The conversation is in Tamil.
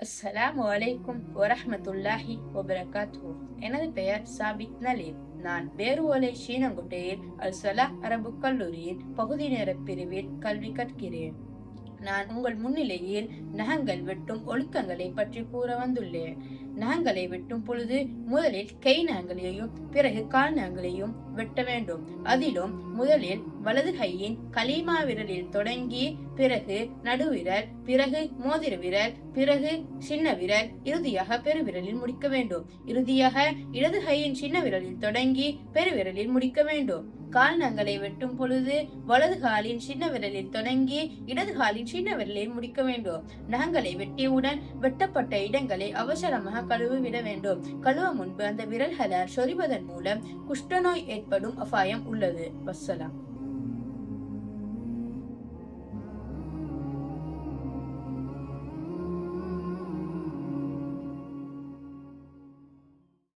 அஸ்ஸலாமு அலைக்கும் வரஹ்மத்துல்லாஹி வபரகாத்துஹு. எனது பெயர் சாபித் நலீம். நான் பேருவலை ஷீனங்குட்டையில் அல் சலாஹ் அரபு கல்லூரியின் பகுதி நேர பிரிவில் கல்வி கற்கிறேன். நான் உங்கள் முன்னிலையில் நகங்கள் வெட்டும் ஒழுக்கங்களை பற்றி கூற வந்துள்ளேன். நகங்களை வெட்டும் பொழுது முதலில் கை நகங்களையும் பிறகு கால் நகங்களையும் வெட்ட வேண்டும். அதிலும் முதலில் வலது கையின் கலீமா விரலில் தொடங்கி பிறகு நடுவிரல், பிறகு மோதிர விரல், பிறகு சின்ன விரல், இறுதியாக பெருவிரலில் முடிக்க வேண்டும். இறுதியாக இடது கையின் சின்ன விரலில் தொடங்கி பெருவிரலில் முடிக்க வேண்டும். கால் நகங்களை வெட்டும் பொழுது வலது காலின் சின்ன விரலில் தொடங்கி இடது காலின் சின்ன விரலில் முடிக்க வேண்டும். நகங்களை வெட்டியவுடன் வெட்டப்பட்ட இடங்களை அவசரமாக கழுவிவிட வேண்டும். கழுவ முன்பு அந்த விரல்களால் சொரிவதன் மூலம் குஷ்டநோய் ஏற்படும் அபாயம் உள்ளது. வஸ்ஸலாம்.